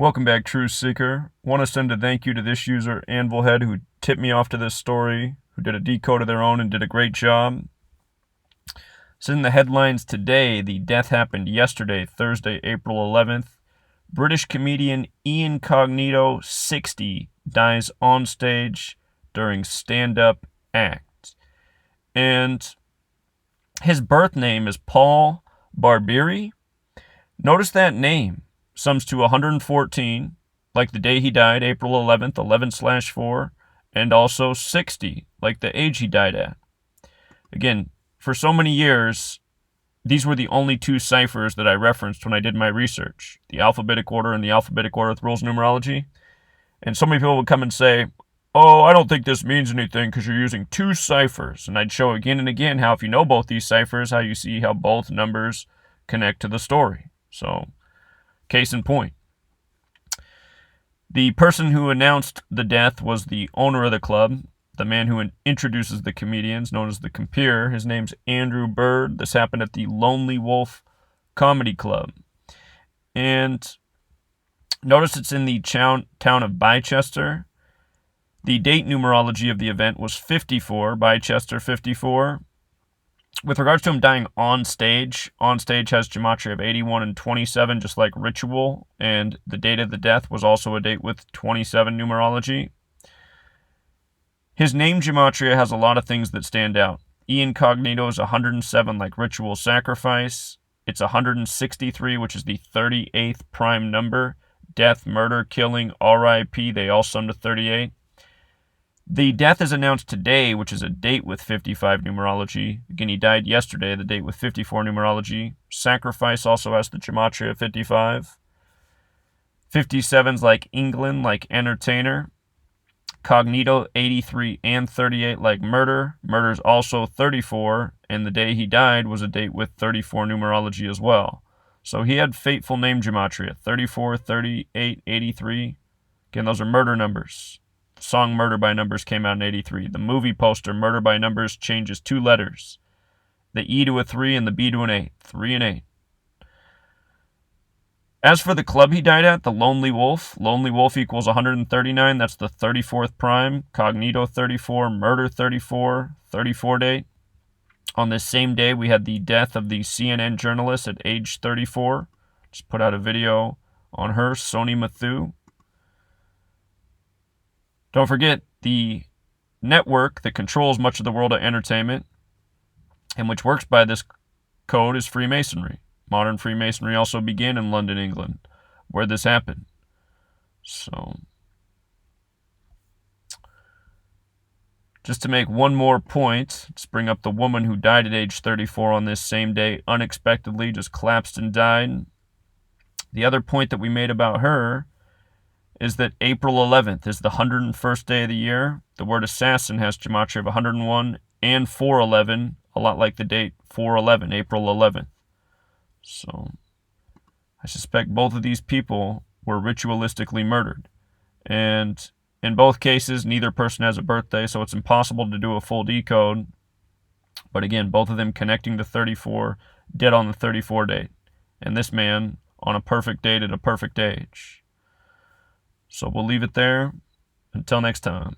Welcome back, Truth Seeker. Want to send a thank you to this user, Anvilhead, who tipped me off to this story, who did a decode of their own and did a great job. So in the headlines today, the death happened yesterday, Thursday, April 11th. British comedian Ian Cognito, 60, dies on stage during stand-up act. And his birth name is Paul Barbieri. Notice that name sums to 114, like the day he died, April 11th, 11/4, and also 60, like the age he died at. Again, for so many years, these were the only two ciphers that I referenced when I did my research, the alphabetic order and the alphabetic order with rules numerology. And so many people would come and say, oh, I don't think this means anything because you're using two ciphers. And I'd show again and again how if you know both these ciphers, how you see how both numbers connect to the story. So, case in point. The person who announced the death was the owner of the club, the man who introduces the comedians, known as the Compeer. His name's Andrew Bird. This happened at the Lonely Wolf Comedy Club. And notice it's in the town of Bicester. The date numerology of the event was 54, Bicester 54. With regards to him dying on stage has Gematria of 81 and 27, just like Ritual, and the date of the death was also a date with 27 numerology. His name Gematria has a lot of things that stand out. Ian Cognito is 107, like Ritual Sacrifice. It's 163, which is the 38th prime number. Death, murder, killing, RIP, they all sum to 38. The death is announced today, which is a date with 55 numerology. Again, he died yesterday, the date with 54 numerology. Sacrifice also has the Gematria 55. 57's like England, like Entertainer. Cognito 83 and 38 like Murder. Murder's also 34, and the day he died was a date with 34 numerology as well. So he had fateful name Gematria, 34, 38, 83. Again, those are murder numbers. The song Murder by Numbers came out in 83. The movie poster Murder by Numbers changes 2 letters. The E to a 3 and the B to an 8. 3 and 8. As for the club he died at, the Lonely Wolf equals 139. That's the 34th prime. Cognito 34, Murder 34, 34 date. On this same day, we had the death of the CNN journalist at age 34. Just put out a video on her, Sony Matthew. Don't forget, the network that controls much of the world of entertainment and which works by this code is Freemasonry. Modern Freemasonry also began in London, England, where this happened. So, just to make one more point, let's bring up the woman who died at age 34 on this same day, unexpectedly, just collapsed and died. The other point that we made about her is that April 11th is the 101st day of the year. The word assassin has Gematria of 101 and 411, a lot like the date 4/11, April 11th. So, I suspect both of these people were ritualistically murdered. And in both cases, neither person has a birthday, so it's impossible to do a full decode. But again, both of them connecting to 34, dead on the 34 date. And this man on a perfect date at a perfect age. So we'll leave it there. Until next time.